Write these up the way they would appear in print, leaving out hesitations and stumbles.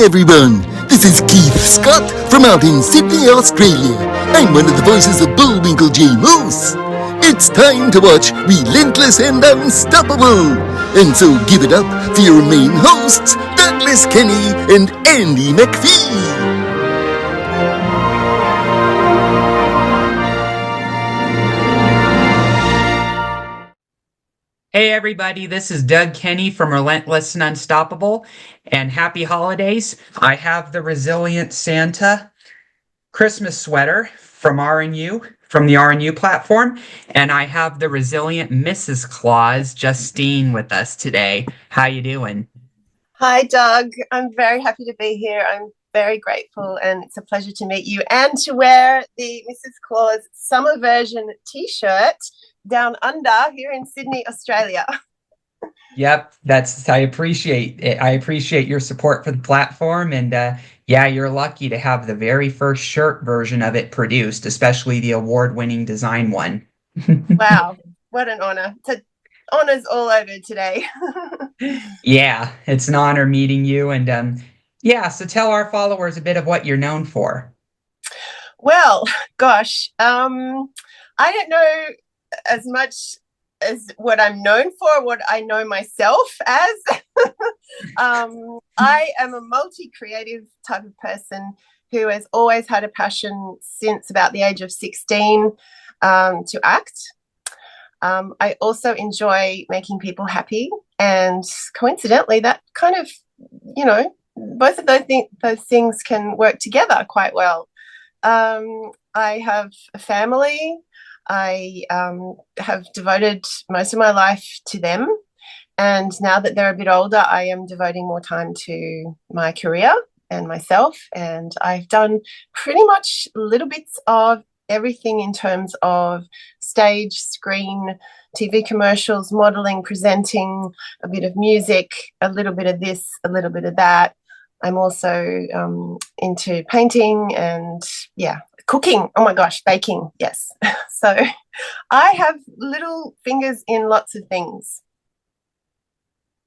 everyone, this is Keith Scott from out in Sydney, Australia. I'm one of the voices of Bullwinkle J. Moose. It's time to watch Relentless and Unstoppable. And so give it up for your main hosts, Douglas Kenny and Andy McPhee. Hey everybody, this is Doug Kenny from Relentless and Unstoppable, and happy holidays. I have the Resilient Santa Christmas sweater from RNU, from the RNU platform, and I have the Resilient Mrs. Claus, Justine, with us today. How you doing? Hi, Doug. I'm very happy to be here. I'm very grateful, and it's a pleasure to meet you and to wear the Mrs. Claus summer version t-shirt down under here in Sydney, Australia. Yep, I appreciate it. I appreciate your support for the platform, and yeah, you're lucky to have the very first shirt version of it produced, especially the award-winning design one. Wow, what an honor. Honors all over today. Yeah, it's an honor meeting you, and yeah, so tell our followers a bit of what you're known for. Well, gosh, I don't know as much as what I'm known for, what I know myself as. I am a multi-creative type of person who has always had a passion since about the age of 16 to act. I also enjoy making people happy, and coincidentally, that kind of, both of those things can work together quite well. I have a family. I have devoted most of my life to them, and now that they're a bit older, I am devoting more time to my career and myself, and I've done pretty much little bits of everything in terms of stage, screen, TV commercials, modeling, presenting, a bit of music, a little bit of this, a little bit of that. I'm also into painting and, yeah, cooking. Oh my gosh, baking. Yes. So I have little fingers in lots of things.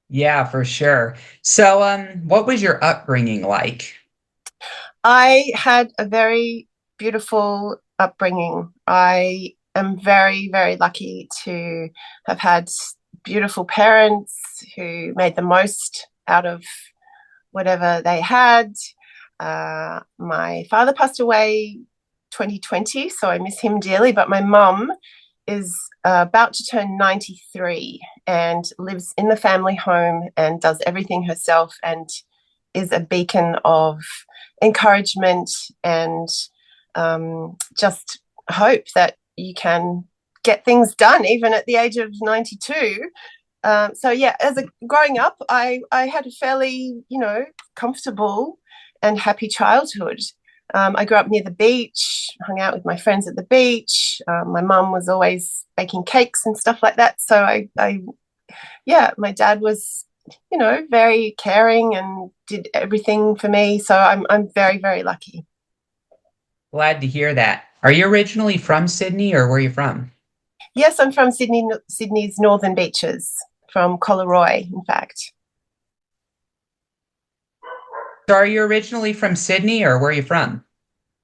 Yeah, for sure. So, what was your upbringing like? I had a very beautiful upbringing. I am very, very lucky to have had beautiful parents who made the most out of whatever they had. My father passed away 2020, so I miss him dearly, but my mum is about to turn 93 and lives in the family home and does everything herself and is a beacon of encouragement and just hope that you can get things done even at the age of 92. So yeah, growing up, I had a fairly, comfortable and happy childhood. I grew up near the beach, hung out with my friends at the beach. My mum was always baking cakes and stuff like that. So my dad was, very caring and did everything for me. So I'm very, very lucky. Glad to hear that. Are you originally from Sydney, or where are you from? Yes, I'm from Sydney's northern beaches, from Collaroy, in fact. So, are you originally from Sydney, or where are you from?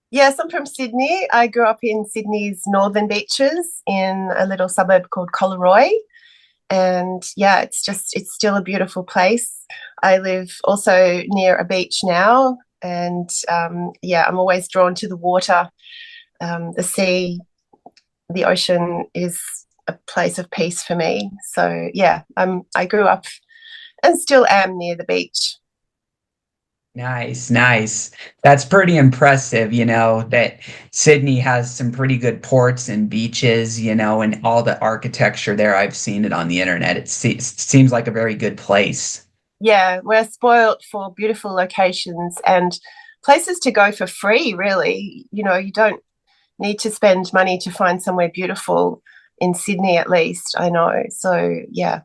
Yes, I'm from Sydney. I grew up in Sydney's northern beaches in a little suburb called Collaroy. And yeah, it's still a beautiful place. I live also near a beach now. And yeah, I'm always drawn to the water. The sea, the ocean is a place of peace for me. So yeah, I grew up and still am near the beach. Nice, nice. That's pretty impressive, that Sydney has some pretty good ports and beaches, and all the architecture there. I've seen it on the internet. Seems like a very good place. Yeah, we're spoiled for beautiful locations and places to go for free, really. You don't need to spend money to find somewhere beautiful in Sydney, at least, I know. So yeah,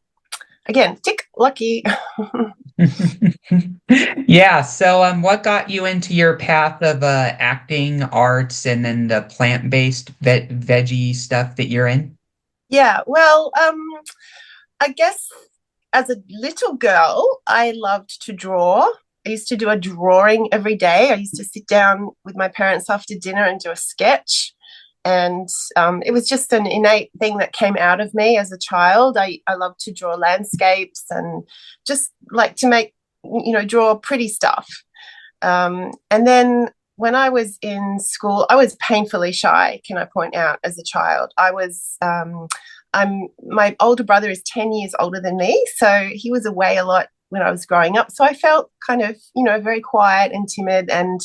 again, tick, lucky. Yeah, so what got you into your path of acting, arts, and then the plant-based veggie stuff that you're in? Yeah, well, I guess as a little girl, I loved to draw. I used to do a drawing every day. I used to sit down with my parents after dinner and do a sketch. And it was just an innate thing that came out of me as a child. I love to draw landscapes and just like to make, draw pretty stuff. And then when I was in school, I was painfully shy, can I point out, as a child. My older brother is 10 years older than me, so he was away a lot when I was growing up. So I felt kind of, very quiet and timid, and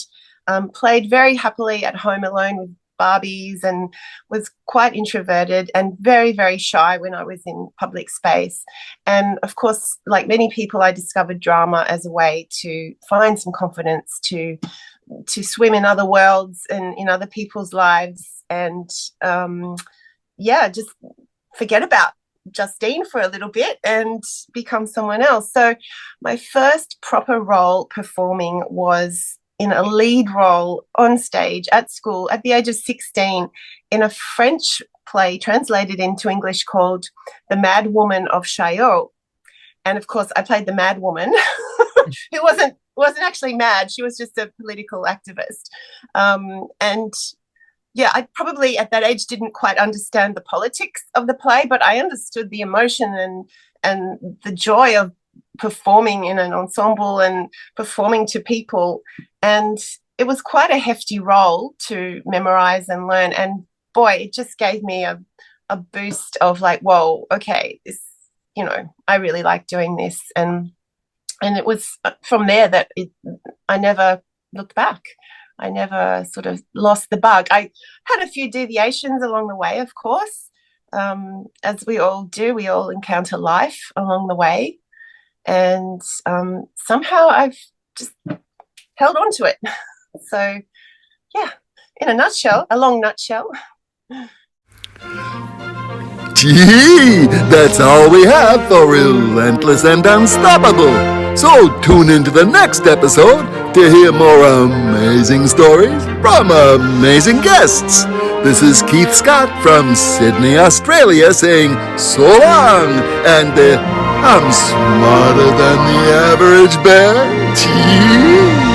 played very happily at home alone with Barbies, and was quite introverted and very, very shy when I was in public space. And of course, like many people, I discovered drama as a way to find some confidence, to swim in other worlds and in other people's lives, and just forget about Justine for a little bit and become someone else. So my first proper role performing was in a lead role on stage at school at the age of 16 in a French play translated into English called The Mad Woman of Chaillot. And of course, I played the mad woman who wasn't actually mad. She was just a political activist. I probably at that age didn't quite understand the politics of the play, but I understood the emotion and the joy of performing in an ensemble and performing to people. And it was quite a hefty role to memorize and learn. And boy, it just gave me a boost of like, whoa, okay, this, I really like doing this. And it was from there that I never looked back. I never sort of lost the bug. I had a few deviations along the way, of course. As we all do, we all encounter life along the way. And somehow I've just held on to it. So, yeah, in a long nutshell. Gee, that's all we have for Relentless and Unstoppable. So tune into the next episode to hear more amazing stories from amazing guests. This is Keith Scott from Sydney, Australia, saying so long, and I'm smarter than the average bear. Gee.